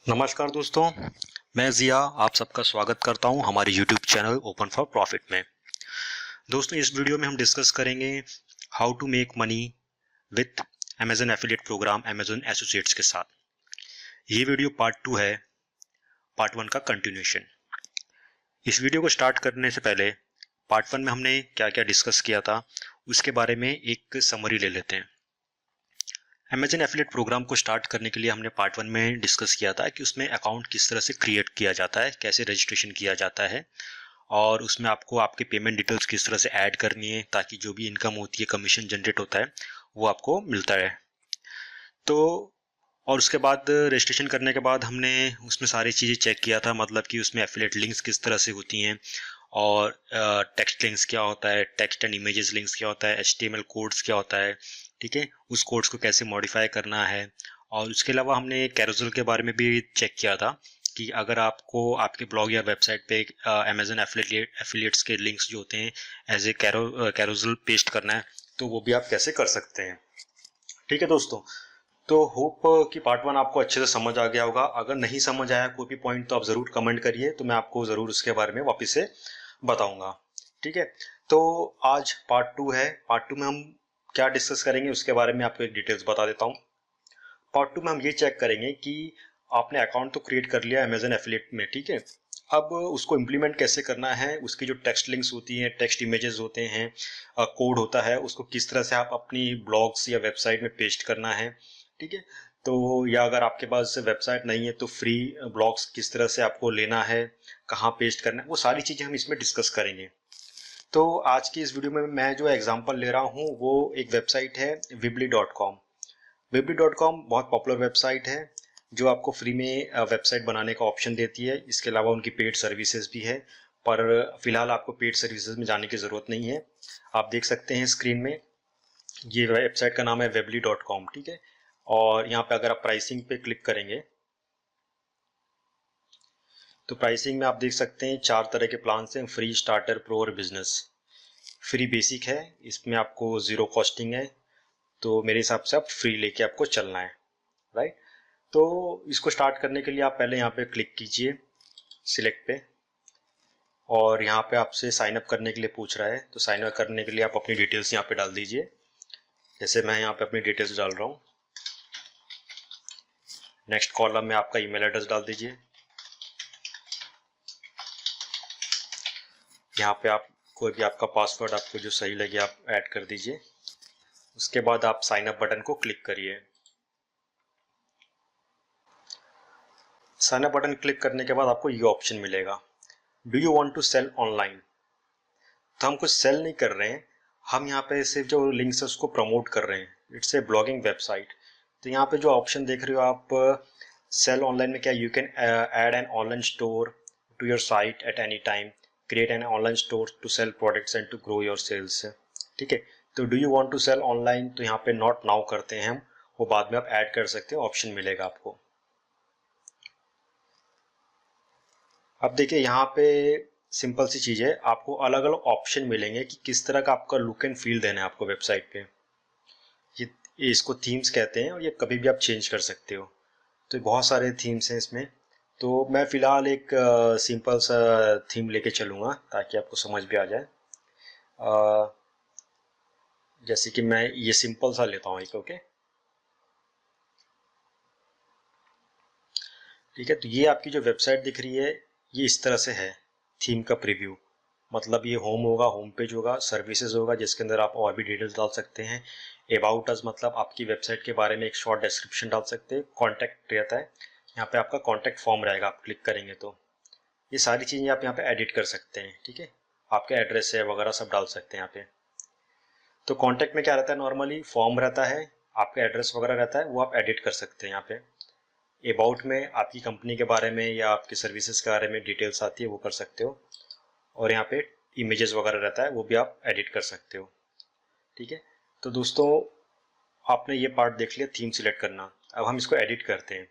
नमस्कार दोस्तों, मैं ज़िया आप सबका स्वागत करता हूं हमारे YouTube channel open for profit में। दोस्तों, इस वीडियो में हम डिस्कस करेंगे how to make money with Amazon affiliate program Amazon associates के साथ। ये वीडियो पार्ट 2 है, पार्ट 1 का कंटिन्यूएशन। इस वीडियो को स्टार्ट करने से पहले पार्ट 1 में हमने क्या क्या डिस्कस किया था उसके बारे में एक समरी ले लेते हैं। Amazon एफिलिएट प्रोग्राम को स्टार्ट करने के लिए हमने पार्ट 1 में डिस्कस किया था कि उसमें अकाउंट किस तरह से क्रिएट किया जाता है, कैसे रजिस्ट्रेशन किया जाता है और उसमें आपको आपके पेमेंट डिटेल्स किस तरह से ऐड करनी है ताकि जो भी इनकम होती है, कमीशन जनरेट होता है, वो आपको मिलता है। तो और उसके बाद रजिस्ट्रेशन करने के बाद हमने उसमें सारी चीज़ें चेक किया था, मतलब कि उसमें एफिलिएट लिंक्स किस तरह से होती हैं और टेक्स्ट लिंक्स क्या होता है, टेक्स्ट एंड इमेजेस लिंक्स क्या होता है, HTML कोड्स क्या होता है, ठीक है, उस कोड्स को कैसे मॉडिफाई करना है। और उसके अलावा हमने कैरोसेल के बारे में भी चेक किया था कि अगर आपको आपके ब्लॉग या वेबसाइट पे Amazon एफिलिएट्स के लिंक्स जो होते हैं एज ए कैरोसेल पेस्ट करना है तो वो भी आप कैसे कर सकते हैं। ठीक है दोस्तों, तो होप कि पार्ट 1 आपको अच्छे से समझ आ गया होगा। अगर नहीं समझ आया कोई भी पॉइंट तो आप ज़रूर कमेंट करिए, तो मैं आपको ज़रूर उसके बारे में वापस से बताऊंगा। ठीक है, तो आज पार्ट 2 है। पार्ट 2 में हम क्या डिस्कस करेंगे उसके बारे में आपको एक डिटेल्स बता देता हूँ। पार्ट 2 में हम ये चेक करेंगे कि आपने अकाउंट तो क्रिएट कर लिया अमेजन एफिलिएट में, ठीक है, अब उसको इम्प्लीमेंट कैसे करना है, उसकी जो टेक्स्ट लिंक्स होती हैं, टेक्स्ट इमेजेस होते हैं, कोड होता है, उसको किस तरह से आप अपनी ब्लॉग्स या वेबसाइट में पेस्ट करना है। ठीक है, तो या अगर आपके पास वेबसाइट नहीं है तो फ्री ब्लॉग्स किस तरह से आपको लेना है, कहाँ पेस्ट करना है, वो सारी चीज़ें हम इसमें डिस्कस करेंगे। तो आज की इस वीडियो में मैं जो एग्जांपल ले रहा हूँ वो एक वेबसाइट है weebly.com। weebly.com बहुत पॉपुलर वेबसाइट है जो आपको फ्री में वेबसाइट बनाने का ऑप्शन देती है। इसके अलावा उनकी पेड सर्विसेज भी है, पर फिलहाल आपको पेड सर्विसेज में जाने की ज़रूरत नहीं है। आप देख सकते हैं स्क्रीन में, ये वेबसाइट का नाम है weebly.com, ठीक है। और यहाँ पे अगर आप प्राइसिंग पे क्लिक करेंगे तो प्राइसिंग में आप देख सकते हैं 4 तरह के प्लान हैं, फ्री, स्टार्टर, प्रो और बिजनेस। फ्री बेसिक है, इसमें आपको ज़ीरो कॉस्टिंग है, तो मेरे हिसाब से आप फ्री लेके आपको चलना है, राइट। तो इसको स्टार्ट करने के लिए आप पहले यहाँ पे क्लिक कीजिए सिलेक्ट पे, और यहाँ पे आपसे साइन अप करने के लिए पूछ रहा है, तो साइन अप करने के लिए आप अपनी डिटेल्स यहाँ पे डाल दीजिए। जैसे मैं यहाँ पे अपनी डिटेल्स डाल रहा हूँ। नेक्स्ट कॉलम में आपका ईमेल एड्रेस डाल दीजिए। यहाँ पे आप कोई भी आपका पासवर्ड आपको जो सही लगे आप ऐड कर दीजिए। उसके बाद आप साइन अप बटन को क्लिक करिए। साइन अप बटन क्लिक करने के बाद आपको ये ऑप्शन मिलेगा, do you want to sell online. तो हम कुछ सेल नहीं कर रहे हैं, हम यहाँ पे सिर्फ जो लिंक्स है उसको प्रमोट कर रहे हैं। It's a blogging website. तो यहाँ पे जो ऑप्शन देख रहे हो आप, सेल ऑनलाइन में क्या, you can add an online store to your site at any time, create an online store to sell products and to grow your sales. ठीक है, तो do you want to sell online, तो यहाँ पे not now करते हैं हम, वो बाद में आप ऐड कर सकते हो, ऑप्शन मिलेगा आपको। अब देखिए यहाँ पे सिंपल सी चीज़ है, आपको अलग अलग ऑप्शन मिलेंगे कि किस तरह का आपका लुक एंड फील देना है आपको वेबसाइट पे। ये इसको थीम्स कहते हैं और ये कभी भी आप चेंज कर सकते हो। तो बहुत सारे थीम्स हैं इसमें, तो मैं फ़िलहाल एक सिंपल सा थीम लेके चलूँगा ताकि आपको समझ भी आ जाए। जैसे कि मैं ये सिंपल सा लेता हूँ एक, ओके, ठीक है। तो ये आपकी जो वेबसाइट दिख रही है ये इस तरह से है, थीम का प्रीव्यू। मतलब ये होम होगा, होम पेज होगा, सर्विसेज होगा जिसके अंदर आप और भी डिटेल्स डाल सकते हैं। अबाउट अस मतलब आपकी वेबसाइट के बारे में एक शॉर्ट डिस्क्रिप्शन डाल सकते हैं। कॉन्टैक्ट रहता है, यहाँ पे आपका कॉन्टैक्ट फॉर्म रहेगा, आप क्लिक करेंगे तो ये सारी चीज़ें आप यहाँ पे एडिट कर सकते हैं। ठीक है, आपके एड्रेस है वगैरह सब डाल सकते हैं यहाँ पे। तो कॉन्टैक्ट में क्या रहता है, नॉर्मली फॉर्म रहता है, आपका एड्रेस वगैरह रहता है, वो आप एडिट कर सकते हैं यहाँ पे। अबाउट में आपकी कंपनी के बारे में या आपकी सर्विसेज के बारे में डिटेल्स आती है, वो कर सकते हो। और यहाँ पे इमेजेस वगैरह रहता है, वो भी आप एडिट कर सकते हो। ठीक है, तो दोस्तों आपने ये पार्ट देख लिया, थीम सिलेक्ट करना। अब हम इसको एडिट करते हैं।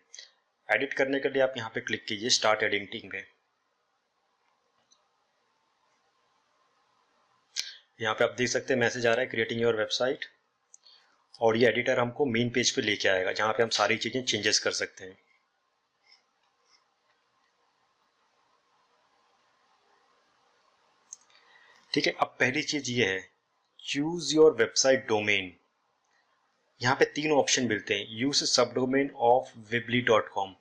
एडिट करने के लिए आप यहाँ पे क्लिक कीजिए स्टार्ट एडिटिंग पे। यहाँ पे आप देख सकते हैं मैसेज आ रहा है क्रिएटिंग योर वेबसाइट, और ये एडिटर हमको मेन पेज पे लेके आएगा जहाँ पे हम सारी चीज़ें चेंजेस कर सकते हैं। ठीक है, अब पहली चीज ये है, चूज योर वेबसाइट डोमेन। यहाँ पे 3 ऑप्शन मिलते हैं, यूज सब डोमेन ऑफ weebly.com।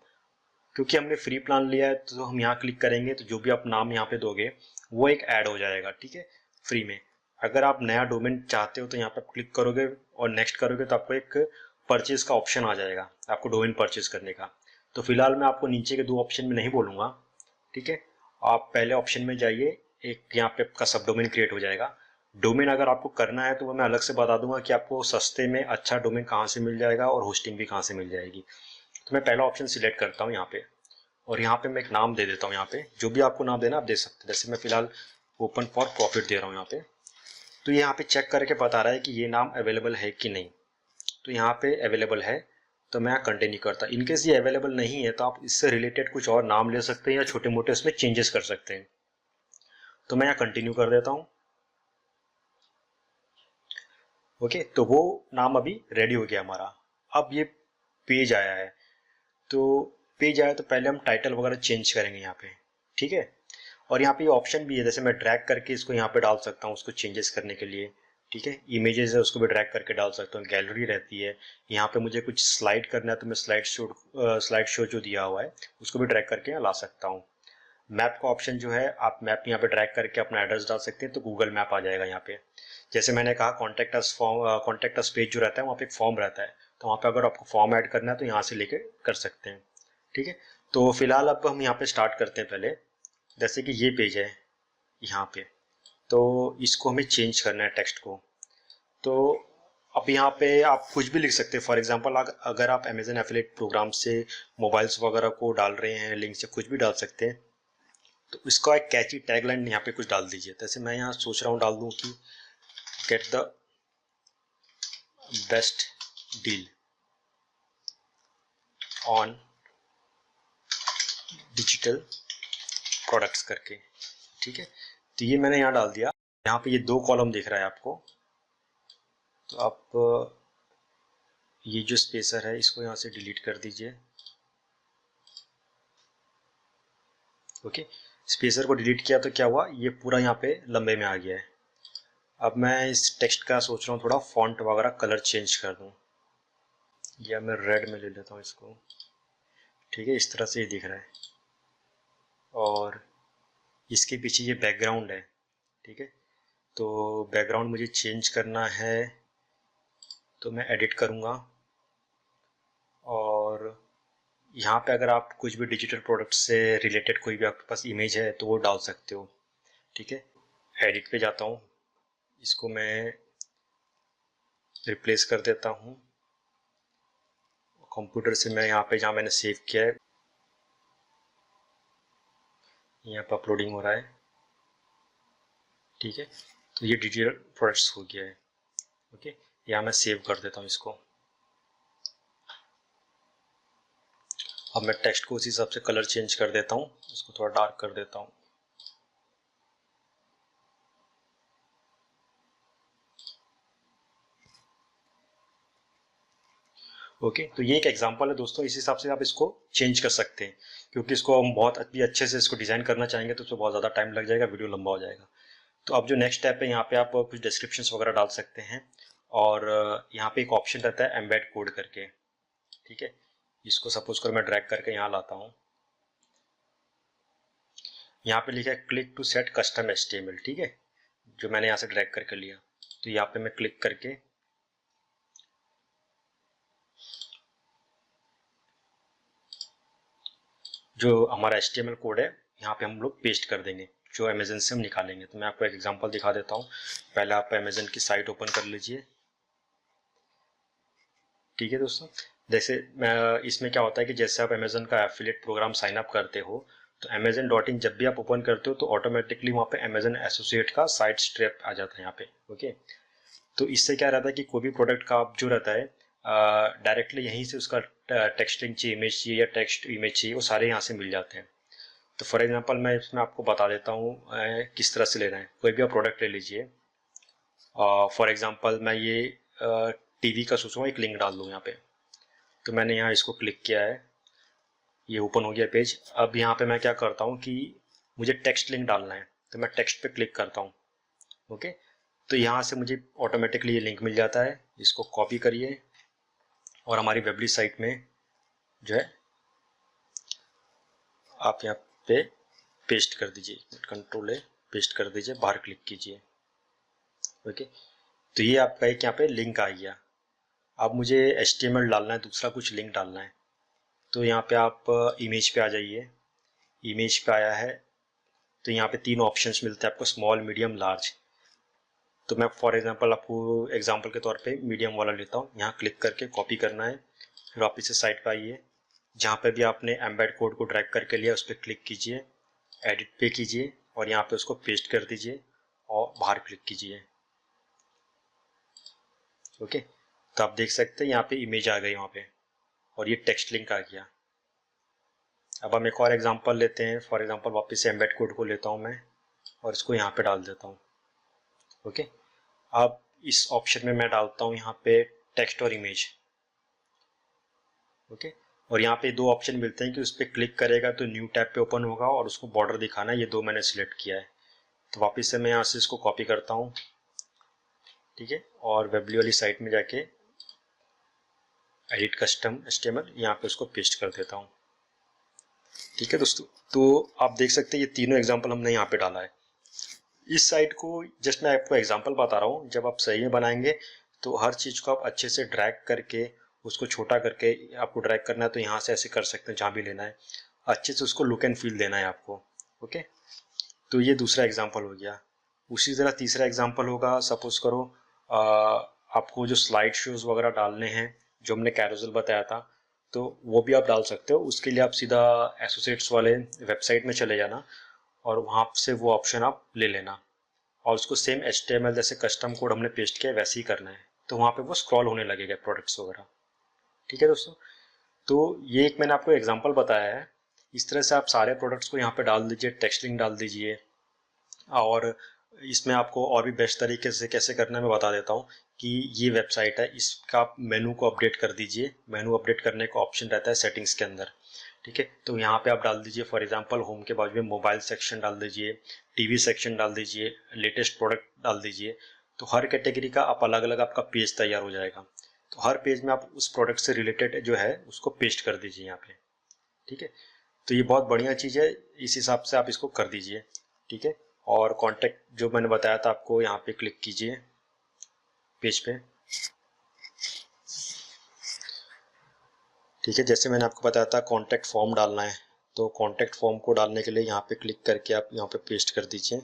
क्योंकि हमने फ्री प्लान लिया है तो हम यहाँ क्लिक करेंगे तो जो भी आप नाम यहाँ पे दोगे वो एक ऐड हो जाएगा, ठीक है, फ्री में। अगर आप नया डोमेन चाहते हो तो यहाँ पे आप क्लिक करोगे और नेक्स्ट करोगे तो आपको एक परचेज का ऑप्शन आ जाएगा, आपको डोमेन परचेज करने का। तो फिलहाल मैं आपको नीचे के 2 ऑप्शन में नहीं बोलूँगा, ठीक है। आप पहले ऑप्शन में जाइए, एक यहाँ पे आपका सब डोमेन क्रिएट हो जाएगा। डोमेन अगर आपको करना है तो वो मैं अलग से बता दूंगा कि आपको सस्ते में अच्छा डोमेन कहाँ से मिल जाएगा और होस्टिंग भी कहाँ से मिल जाएगी। तो मैं पहला ऑप्शन सिलेक्ट करता हूँ यहाँ पे, और यहाँ पे मैं एक नाम दे देता हूँ। यहाँ पे जो भी आपको नाम देना आप दे सकते हैं, जैसे मैं फिलहाल ओपन फॉर प्रॉफिट दे रहा हूँ यहाँ पे। तो यहाँ पे चेक करके बता रहा है कि ये नाम अवेलेबल है कि नहीं। तो यहाँ पे अवेलेबल है तो मैं कंटिन्यू करता। इनकेस ये अवेलेबल नहीं है तो आप इससे रिलेटेड कुछ और नाम ले सकते हैं या छोटे मोटे उसमें चेंजेस कर सकते हैं। तो मैं यहाँ कंटिन्यू कर देता हूँ। ओके, तो वो नाम अभी रेडी हो गया हमारा। अब ये पेज आया है, तो पेज आया तो पहले हम टाइटल वगैरह चेंज करेंगे यहाँ पे, ठीक है। और यहाँ पे ये ऑप्शन भी है, जैसे मैं ड्रैग करके इसको यहाँ पे डाल सकता हूँ उसको चेंजेस करने के लिए, ठीक है। इमेजेस है उसको भी ड्रैग करके डाल सकता हूँ, गैलरी रहती है। यहाँ पे मुझे कुछ स्लाइड करना है तो मैं स्लाइड शो जो दिया हुआ है उसको भी ड्रैग करके यहाँ ला सकता हूँ। मैप का ऑप्शन जो है, आप मैप यहाँ पे ड्रैग करके अपना एड्रेस डाल सकते हैं तो गूगल मैप आ जाएगा यहाँ पे। जैसे मैंने कहा कॉन्टेक्ट अस पेज जो रहता है वहाँ पे एक फॉर्म रहता है, तो वहाँ पे अगर आपको फॉर्म ऐड करना है तो यहाँ से लेके कर सकते हैं, ठीक है। तो फिलहाल अब हम यहाँ पे स्टार्ट करते हैं। पहले जैसे कि ये पेज है यहाँ पे, तो इसको हमें चेंज करना है टेक्स्ट को। तो अब यहाँ पे आप कुछ भी लिख सकते हैं। फॉर एग्जांपल अगर आप अमेजन एफिलिएट प्रोग्राम से मोबाइल्स वगैरह को डाल रहे हैं लिंक से, कुछ भी डाल सकते हैं। तो इसका एक कैची टैगलाइन यहाँ पे कुछ डाल दीजिए। जैसे मैं यहाँ सोच रहा हूँ डाल दूँ कि get the best deal on digital products करके, ठीक है। तो ये मैंने यहाँ डाल दिया। यहाँ पे ये 2 कॉलम दिख रहा है आपको, तो आप ये जो स्पेसर है इसको यहाँ से डिलीट कर दीजिए। ओके, स्पेसर को डिलीट किया तो क्या हुआ, ये पूरा यहाँ पे लंबे में आ गया है। अब मैं इस टेक्स्ट का सोच रहा हूँ थोड़ा फॉन्ट वगैरह कलर चेंज कर दूँ, या मैं रेड में ले लेता हूँ इसको, ठीक है। इस तरह से ये दिख रहा है और इसके पीछे ये बैकग्राउंड है, ठीक है। तो बैकग्राउंड मुझे चेंज करना है तो मैं एडिट करूँगा, और यहाँ पे अगर आप कुछ भी डिजिटल प्रोडक्ट से रिलेटेड कोई भी आपके पास इमेज है तो वो डाल सकते हो, ठीक है। एडिट पे जाता हूँ, इसको मैं रिप्लेस कर देता हूँ। कंप्यूटर से मैं यहाँ पे जहाँ मैंने सेव किया है यहाँ पर अपलोडिंग हो रहा है, ठीक है। तो ये डिजिटल प्रोडक्ट्स हो गया है। ओके, यहाँ मैं सेव कर देता हूँ इसको। अब मैं टेक्स्ट को उसी हिसाब से कलर चेंज कर देता हूँ, इसको थोड़ा डार्क कर देता हूँ। ओके, तो ये एक एग्जांपल है दोस्तों, इस हिसाब से आप इसको चेंज कर सकते हैं। क्योंकि इसको हम बहुत अच्छे से इसको डिज़ाइन करना चाहेंगे तो उसमें बहुत ज़्यादा टाइम लग जाएगा, वीडियो लंबा हो जाएगा। तो अब जो नेक्स्ट स्टेप है, यहाँ पे आप कुछ डिस्क्रिप्शंस वगैरह डाल सकते हैं, और यहाँ पे एक ऑप्शन रहता है एम्बेड कोड करके, ठीक है। इसको सपोज कर मैं ड्रैग करके यहाँ लाता हूँ। यहाँ पे लिखा है click to set custom HTML, ठीक है, जो मैंने यहाँ से ड्रैग करके लिया। तो यहाँ पे मैं क्लिक करके जो हमारा HTML कोड है यहाँ पे हम लोग पेस्ट कर देंगे, जो अमेजन से हम निकालेंगे। तो मैं आपको एक एग्जांपल दिखा देता हूँ। पहले आप अमेजन की साइट ओपन कर लीजिए, ठीक है दोस्तों। जैसे इसमें क्या होता है कि जैसे आप अमेजन का एफिलिएट प्रोग्राम साइन अप करते हो तो amazon.in जब भी आप ओपन करते हो तो ऑटोमेटिकली वहाँ पे अमेजन एसोसिएट का साइट स्ट्रैप आ जाता है यहाँ पे। ओके, तो इससे क्या रहता है कि कोई भी प्रोडक्ट का आप जो रहता है डायरेक्टली यहीं से उसका टेक्स्ट लिंक चाहिए, इमेज चाहिए या टेक्स्ट इमेज चाहिए, वो सारे यहाँ से मिल जाते हैं। तो फॉर एग्जांपल मैं इसमें आपको बता देता हूँ किस तरह से लेना है। कोई भी आप प्रोडक्ट ले लीजिए, फॉर एग्जांपल मैं ये टीवी का सोच रहा हूँ, एक लिंक डाल दूँ यहाँ पे। तो मैंने यहाँ इसको क्लिक किया है, ये ओपन हो गया पेज। अब यहाँ पे मैं क्या करता हूँ कि मुझे टेक्स्ट लिंक डालना है, तो मैं टेक्स्ट पे क्लिक करता हूँ। ओके, तो यहाँ से मुझे ऑटोमेटिकली ये लिंक मिल जाता है, इसको कॉपी करिए और हमारी वेबली साइट में जो है आप यहाँ पे पेस्ट कर दीजिए, कंट्रोल ए पेस्ट कर दीजिए, बाहर क्लिक कीजिए। ओके, तो ये आपका एक यहाँ पे लिंक आ गया। अब मुझे HTML डालना है, दूसरा कुछ लिंक डालना है, तो यहाँ पे आप इमेज पे आ जाइए। इमेज पे आया है तो यहाँ पे 3 ऑप्शंस मिलते हैं आपको, स्मॉल, मीडियम, लार्ज। तो मैं फॉर एग्जांपल आपको एग्जांपल के तौर पे मीडियम वाला लेता हूँ। यहाँ क्लिक करके कॉपी करना है, फिर वापस से साइट पे आइए, जहाँ पे भी आपने एम्बेड कोड को ड्रैग करके लिया उस पर क्लिक कीजिए, एडिट पे कीजिए और यहाँ पे उसको पेस्ट कर दीजिए और बाहर क्लिक कीजिए। ओके, तो आप देख सकते हैं यहाँ पे इमेज आ गई वहाँ पे और ये टेक्स्ट लिंक आ गया। अब हम एक और एग्जांपल लेते हैं। फॉर एग्जांपल वापस से एम्बेड कोड को लेता हूँ मैं और इसको यहाँ पे डाल देता हूँ। ओके, अब इस ऑप्शन में मैं डालता हूँ यहाँ पे टेक्स्ट और इमेज। ओके, और यहाँ पे 2 ऑप्शन मिलते हैं कि उस पर क्लिक करेगा तो न्यू टैब पे ओपन होगा और उसको बॉर्डर दिखाना है। ये 2 मैंने सिलेक्ट किया है। तो वापस से मैं यहाँ से इसको कॉपी करता हूँ, ठीक है, और वेबली वाली साइट में जाके एडिट कस्टम HTML यहाँ पे उसको पेस्ट कर देता हूँ। ठीक है दोस्तों, तो आप देख सकते हैं ये तीनों एग्जाम्पल हमने यहाँ पे डाला है। इस साइट को जस्ट मैं आपको एग्जांपल बता रहा हूँ, जब आप सही में बनाएंगे तो हर चीज़ को आप अच्छे से ड्रैग करके उसको छोटा करके आपको ड्रैग करना है तो यहाँ से ऐसे कर सकते हैं, जहाँ भी लेना है अच्छे से उसको लुक एंड फील देना है आपको। ओके, तो ये दूसरा एग्जांपल हो गया। उसी तरह तीसरा एग्जांपल होगा, सपोज करो आपको जो स्लाइड शोज वगैरह डालने हैं, जो हमने कैरोसेल बताया था, तो वो भी आप डाल सकते हो। उसके लिए आप सीधा एसोसिएट्स वाले वेबसाइट में चले जाना और वहाँ से वो ऑप्शन आप ले लेना और उसको सेम HTML जैसे कस्टम कोड हमने पेस्ट किया वैसे ही करना है, तो वहाँ पे वो स्क्रॉल होने लगेगा प्रोडक्ट्स वगैरह। ठीक है दोस्तों, तो ये एक मैंने आपको एग्जांपल बताया है। इस तरह से आप सारे प्रोडक्ट्स को यहाँ पे डाल दीजिए, टेक्स्ट लिंक डाल दीजिए और इसमें आपको और भी बेस्ट तरीके से कैसे करना है मैं बता देता हूँ कि ये वेबसाइट है, इसका आप मेनू को अपडेट कर दीजिए। मेनू अपडेट करने का ऑप्शन रहता है सेटिंग्स के अंदर। ठीक है, तो यहाँ पे आप डाल दीजिए फॉर एग्जांपल होम के बाजू में मोबाइल सेक्शन डाल दीजिए, टीवी सेक्शन डाल दीजिए, लेटेस्ट प्रोडक्ट डाल दीजिए। तो हर कैटेगरी का आप अलग अलग आपका पेज तैयार हो जाएगा। तो हर पेज में आप उस प्रोडक्ट से रिलेटेड जो है उसको पेस्ट कर दीजिए यहाँ पे। ठीक है, तो ये बहुत बढ़िया चीज़ है, इस हिसाब से आप इसको कर दीजिए। ठीक है, और कॉन्टैक्ट जो मैंने बताया था आपको, यहाँ पे क्लिक कीजिए पेज पे। ठीक है, जैसे मैंने आपको बताया था कॉन्टैक्ट फॉर्म डालना है, तो कॉन्टैक्ट फॉर्म को डालने के लिए यहाँ पे क्लिक करके आप यहाँ पे पेस्ट कर दीजिए,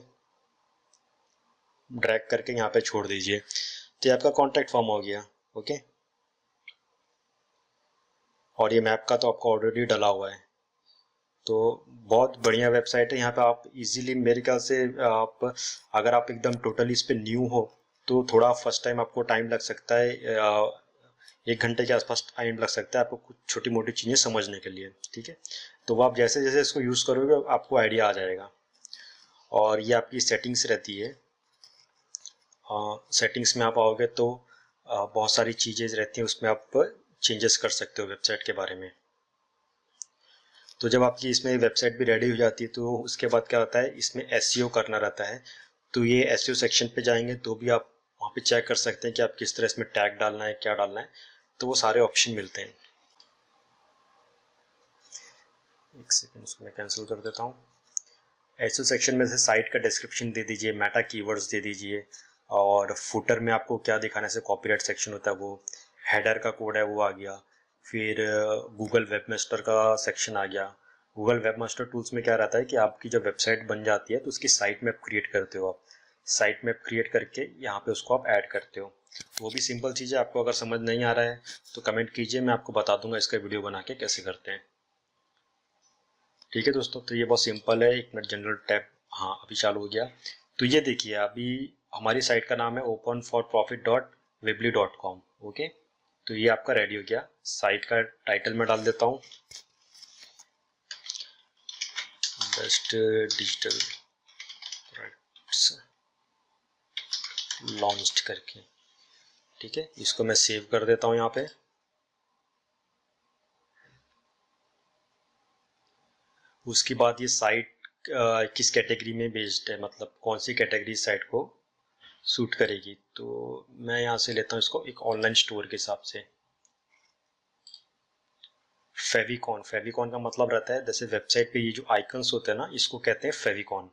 ड्रैग करके यहाँ पे छोड़ दीजिए, तो ये आपका कॉन्टैक्ट फॉर्म हो गया। ओके, और ये मैप का तो आपका ऑलरेडी डला हुआ है, तो बहुत बढ़िया वेबसाइट है। यहाँ पे आप इजीली, मेरे ख्याल से आप अगर आप एकदम टोटली इस पे न्यू हो तो थोड़ा फर्स्ट टाइम आपको टाइम लग सकता है, 1 घंटे के आसपास टाइम लग सकता है आपको कुछ छोटी मोटी चीज़ें समझने के लिए। ठीक है, तो वो आप जैसे जैसे इसको यूज़ करोगे आपको आइडिया आ जाएगा। और ये आपकी सेटिंग्स रहती है, सेटिंग्स में आप आओगे तो बहुत सारी चीज़ें रहती हैं, उसमें आप चेंजेस कर सकते हो वेबसाइट के बारे में। तो जब आपकी इसमें वेबसाइट भी रेडी हो जाती है तो उसके बाद क्या होता है, इसमें SEO करना रहता है। तो ये SEO सेक्शन पे जाएंगे तो भी आप वहाँ पे चेक कर सकते हैं कि आप किस तरह इसमें टैग डालना है, क्या डालना है, तो वो सारे ऑप्शन मिलते हैं। एक सेकंड, उसको मैं कैंसिल कर देता हूँ। SEO सेक्शन में से साइट का डिस्क्रिप्शन दे दीजिए, मेटा कीवर्ड्स दे दीजिए, और फुटर में आपको क्या दिखाने से कॉपीराइट सेक्शन होता है वो, हेडर का कोड है वो आ गया, फिर गूगल वेबमास्टर का सेक्शन आ गया। गूगल वेबमास्टर टूल्स में क्या रहता है कि आपकी जब वेबसाइट बन जाती है तो उसकी साइट मैप क्रिएट करते हो आप, साइट मैप क्रिएट करके यहाँ पे उसको आप ऐड करते हो। वो भी सिंपल चीज़ है, आपको अगर समझ नहीं आ रहा है तो कमेंट कीजिए, मैं आपको बता दूंगा इसका वीडियो बना के कैसे करते हैं। ठीक है दोस्तों, तो ये बहुत सिंपल है। 1 मिनट, जनरल टैब, हाँ अभी चालू हो गया। तो ये देखिए अभी हमारी साइट का नाम है openforprofit.weebly.com। ओके, तो ये आपका रेडी हो गया। साइट का टाइटल में डाल देता हूँ, बेस्ट डिजिटल प्रोडक्ट्स लॉन्च्ड करके। ठीक है, इसको मैं सेव कर देता हूँ यहाँ पे। उसके बाद ये साइट किस कैटेगरी में बेस्ड है, मतलब कौन सी कैटेगरी साइट को सूट करेगी। तो मैं यहाँ से लेता हूँ इसको एक ऑनलाइन स्टोर के हिसाब से। फेविकॉन, फेविकॉन का मतलब रहता है जैसे वेबसाइट पे ये जो आइकन्स होते हैं ना, इसको कहते हैं फेविकॉन।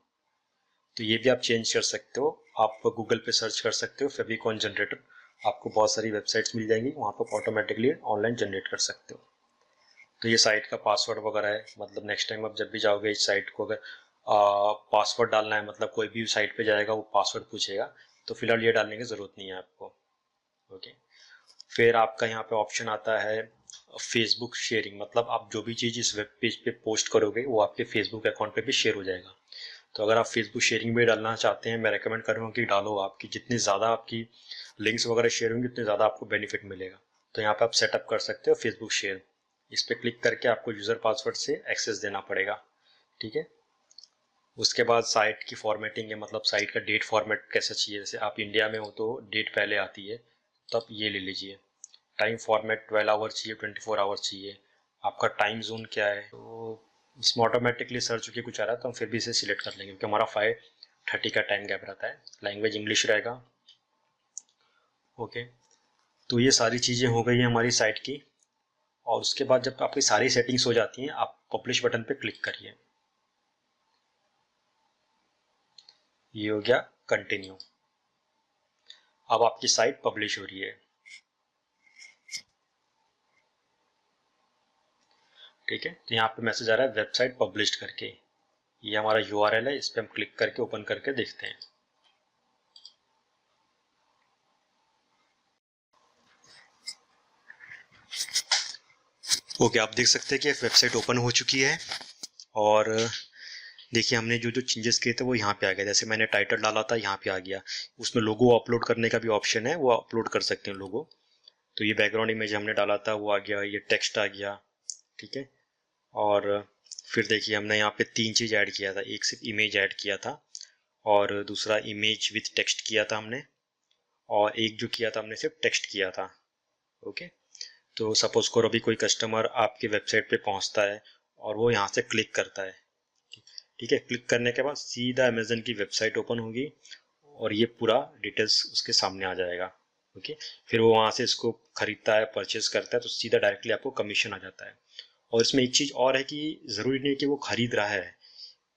तो ये भी आप चेंज कर सकते हो। आप गूगल पे सर्च कर सकते हो फेविकॉन जनरेटर, आपको बहुत सारी वेबसाइट्स मिल जाएंगी, वहाँ पर ऑटोमेटिकली ऑनलाइन जनरेट कर सकते हो। तो ये साइट का पासवर्ड वगैरह है, मतलब नेक्स्ट टाइम आप जब भी जाओगे इस साइट को, अगर पासवर्ड डालना है, मतलब कोई भी साइट पे जाएगा वो पासवर्ड पूछेगा, तो फिलहाल ये डालने की ज़रूरत नहीं है आपको। ओके। फिर आपका यहाँ पे ऑप्शन आता है फेसबुक शेयरिंग, मतलब आप जो भी चीज़ इस वेब पेज पे पोस्ट करोगे वो आपके फेसबुक अकाउंट पे भी शेयर हो जाएगा। तो अगर आप फेसबुक शेयरिंग में डालना चाहते हैं, मैं रेकमेंड करूँगा कि डालो। आपकी जितनी ज़्यादा आपकी लिंक्स वगैरह शेयर होंगी उतनी ज़्यादा आपको बेनिफिट मिलेगा। तो यहाँ पे आप सेटअप कर सकते हो फेसबुक शेयर। इस पर क्लिक करके आपको यूज़र पासवर्ड से एक्सेस देना पड़ेगा। ठीक है। उसके बाद साइट की फॉर्मेटिंग है, मतलब साइट का डेट फॉर्मेट कैसा चाहिए। जैसे आप इंडिया में हो तो डेट पहले आती है, तो आप ये ले लीजिए। टाइम फॉर्मेट 12 आवर चाहिए, 24 आवर चाहिए। आपका टाइम जोन क्या है, तो इसमें ऑटोमेटिकली सर्च के कुछ आ रहा है तो हम फिर भी इसे सिलेक्ट कर लेंगे, क्योंकि हमारा 5:30 का टाइम गैप रहता है। लैंग्वेज इंग्लिश रहेगा। ओके। तो ये सारी चीज़ें हो गई हैं हमारी साइट की। और उसके बाद जब आपकी सारी सेटिंग्स हो जाती हैं, आप पब्लिश बटन पे क्लिक करिए। ये हो गया कंटिन्यू। अब आपकी साइट पब्लिश हो रही है। ठीक है। तो यहाँ पे मैसेज आ रहा है वेबसाइट पब्लिश्ड करके। ये हमारा यूआरएल है, इस पर हम क्लिक करके ओपन करके देखते हैं। ओके, आप देख सकते हैं कि वेबसाइट ओपन हो चुकी है। और देखिए हमने जो जो चेंजेस किए थे वो यहाँ पे आ गया। जैसे मैंने टाइटल डाला था, यहाँ पे आ गया। उसमें लोगो अपलोड करने का भी ऑप्शन है, वो अपलोड कर सकते हैं लोगो। तो ये बैकग्राउंड इमेज हमने डाला था वो आ गया, ये टेक्स्ट आ गया। ठीक है। और फिर देखिए हमने यहाँ पे 3 चीज़ ऐड किया था। एक सिर्फ इमेज ऐड किया था, और दूसरा इमेज विथ टेक्स्ट किया था हमने, और एक जो किया था हमने सिर्फ टेक्स्ट किया था। ओके। तो सपोज करो अभी कोई कस्टमर आपकी वेबसाइट पे पहुंचता है और वो यहाँ से क्लिक करता है। ठीक है। क्लिक करने के बाद सीधा अमेजन की वेबसाइट ओपन होगी और ये पूरा डिटेल्स उसके सामने आ जाएगा। ओके। फिर वो वहाँ से इसको खरीदता है, परचेज करता है, तो सीधा डायरेक्टली आपको कमीशन आ जाता है। और इसमें एक चीज़ और है कि ज़रूरी नहीं है कि वो खरीद रहा है।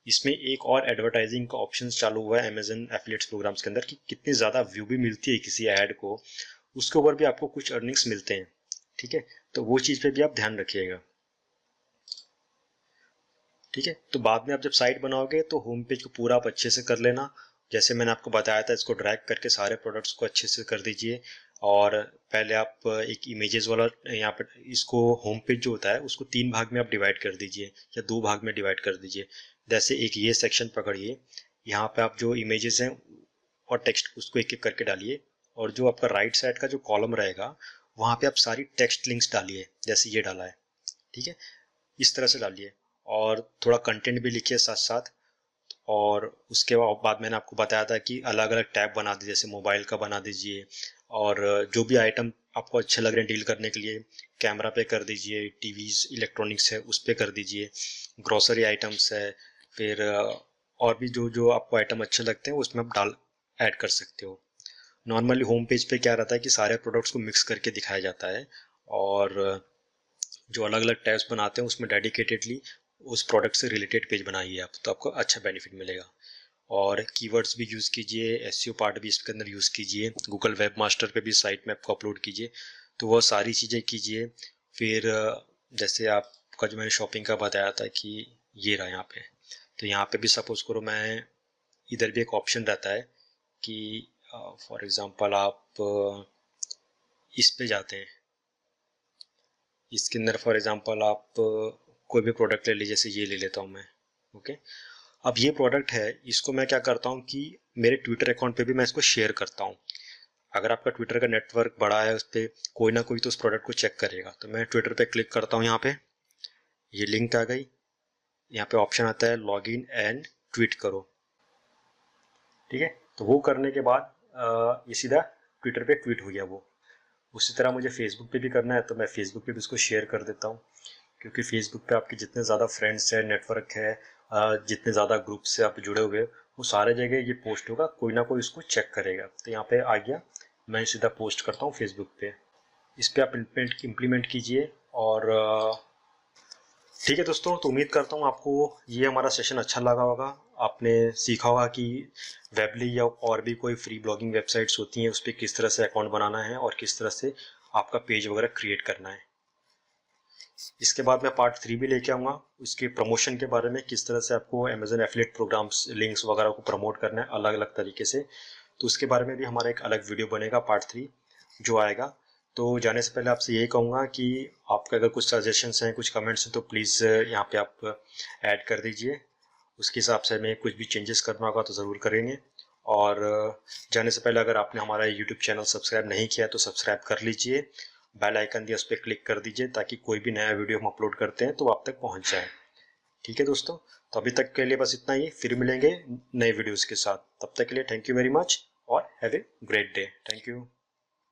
इसमें एक और एडवर्टाइजिंग का ऑप्शन चालू हुआ है अमेजन एफिलिएट्स प्रोग्राम्स के अंदर, कि कितनी ज़्यादा व्यू भी मिलती है किसी ऐड को, उसके ऊपर भी आपको कुछ अर्निंग्स मिलते हैं। ठीक है। तो वो चीज़ पे भी आप ध्यान रखिएगा। ठीक है। तो बाद में आप जब साइट बनाओगे तो होम पेज को पूरा आप अच्छे से कर लेना। जैसे मैंने आपको बताया था, इसको ड्रैग करके सारे प्रोडक्ट्स को अच्छे से कर दीजिए। और पहले आप एक इमेजेस वाला यहाँ पर इसको होम पेज जो होता है उसको 3 भाग में आप डिवाइड कर दीजिए, या 2 भाग में डिवाइड कर दीजिए। जैसे एक ये सेक्शन पकड़िए, यहाँ पे आप जो इमेजेस हैं और टेक्स्ट उसको एक एक करके डालिए। और जो आपका राइट साइड का जो कॉलम रहेगा वहाँ पे आप सारी टेक्स्ट लिंक्स डालिए, जैसे ये डाला है। ठीक है। इस तरह से डालिए, और थोड़ा कंटेंट भी लिखिए साथ साथ। और उसके बाद मैंने आपको बताया था कि अलग अलग टैब बना दीजिए, जैसे मोबाइल का बना दीजिए, और जो भी आइटम आपको अच्छे लग रहे हैं डील करने के लिए, कैमरा पे कर दीजिए, टीवीज इलेक्ट्रॉनिक्स है उस पे कर दीजिए, ग्रोसरी आइटम्स है। फिर और भी जो जो आपको आइटम अच्छे लगते हैं उसमें आप डाल ऐड कर सकते हो। नॉर्मली होम पेज पे क्या रहता है कि सारे प्रोडक्ट्स को मिक्स करके दिखाया जाता है, और जो अलग अलग टैब्स बनाते हैं उसमें डेडिकेटेडली उस प्रोडक्ट से रिलेटेड पेज बनाइए आप, तो आपको अच्छा बेनिफिट मिलेगा। और कीवर्ड्स भी यूज़ कीजिए, एसईओ पार्ट भी इसके अंदर यूज़ कीजिए, गूगल वेब मास्टर पे भी साइट में आपको अपलोड कीजिए। तो वो सारी चीज़ें कीजिए। फिर जैसे आपका जो मैंने शॉपिंग का बताया था कि ये रहा यहाँ पे, तो यहाँ पे भी सपोज करो मैं, इधर भी एक ऑप्शन रहता है कि फॉर एग्ज़ाम्पल आप इस पे जाते हैं, इसके अंदर फॉर एग्जांपल आप कोई भी प्रोडक्ट ले लीजिए, जैसे ये ले लेता हूँ मैं। ओके। अब ये प्रोडक्ट है, इसको मैं क्या करता हूँ कि मेरे ट्विटर अकाउंट पे भी मैं इसको शेयर करता हूँ। अगर आपका ट्विटर का नेटवर्क बड़ा है, उस पर कोई ना कोई तो उस प्रोडक्ट को चेक करेगा। तो मैं ट्विटर पे क्लिक करता हूँ, यहाँ पे ये लिंक आ गई। यहाँ पे ऑप्शन आता है लॉग इन एंड ट्वीट करो। ठीक है। तो वो करने के बाद ये सीधा ट्विटर पे ट्वीट हो गया वो। उसी तरह मुझे फेसबुक पे भी करना है, तो मैं फेसबुक पे भी इसको शेयर कर देता हूँ, क्योंकि फेसबुक पे आपके जितने ज़्यादा फ्रेंड्स हैं, नेटवर्क है, जितने ज़्यादा ग्रुप से आप जुड़े हुए हैं, वो सारे जगह ये पोस्ट होगा, कोई ना कोई इसको चेक करेगा। तो यहाँ पे आ गया, मैं सीधा पोस्ट करता हूँ फेसबुक पे। इस पर आप इम्प्लीमेंट कीजिए। और ठीक है दोस्तों, तो उम्मीद करता हूँ आपको ये हमारा सेशन अच्छा लगा होगा। आपने सीखा होगा कि वेबली या और भी कोई फ्री ब्लॉगिंग वेबसाइट्स होती हैं, उस पर किस तरह से अकाउंट बनाना है और किस तरह से आपका पेज वगैरह क्रिएट करना है। इसके बाद मैं पार्ट 3 भी लेके आऊँगा, उसके प्रमोशन के बारे में, किस तरह से आपको अमेजन एफिलिएट प्रोग्राम्स लिंक्स वगैरह को प्रमोट करना है अलग अलग तरीके से। तो उसके बारे में भी हमारा एक अलग वीडियो बनेगा, पार्ट 3 जो आएगा। तो जाने से पहले आपसे यही कहूँगा कि आपके अगर कुछ सजेशंस हैं, कुछ कमेंट्स हैं, तो प्लीज़ यहाँ पे आप ऐड कर दीजिए। उसके हिसाब से हमें कुछ भी चेंजेस करना होगा तो ज़रूर करेंगे। और जाने से पहले अगर आपने हमारा यूट्यूब चैनल सब्सक्राइब नहीं किया तो सब्सक्राइब कर लीजिए, बेल आइकन दिया उस पर क्लिक कर दीजिए ताकि कोई भी नया वीडियो हम अपलोड करते हैं तो आप तक पहुंच जाए। ठीक है दोस्तों, तो अभी तक के लिए बस इतना ही, फिर मिलेंगे नए वीडियोस के साथ। तब तक के लिए थैंक यू वेरी मच और have a great day. Thank you.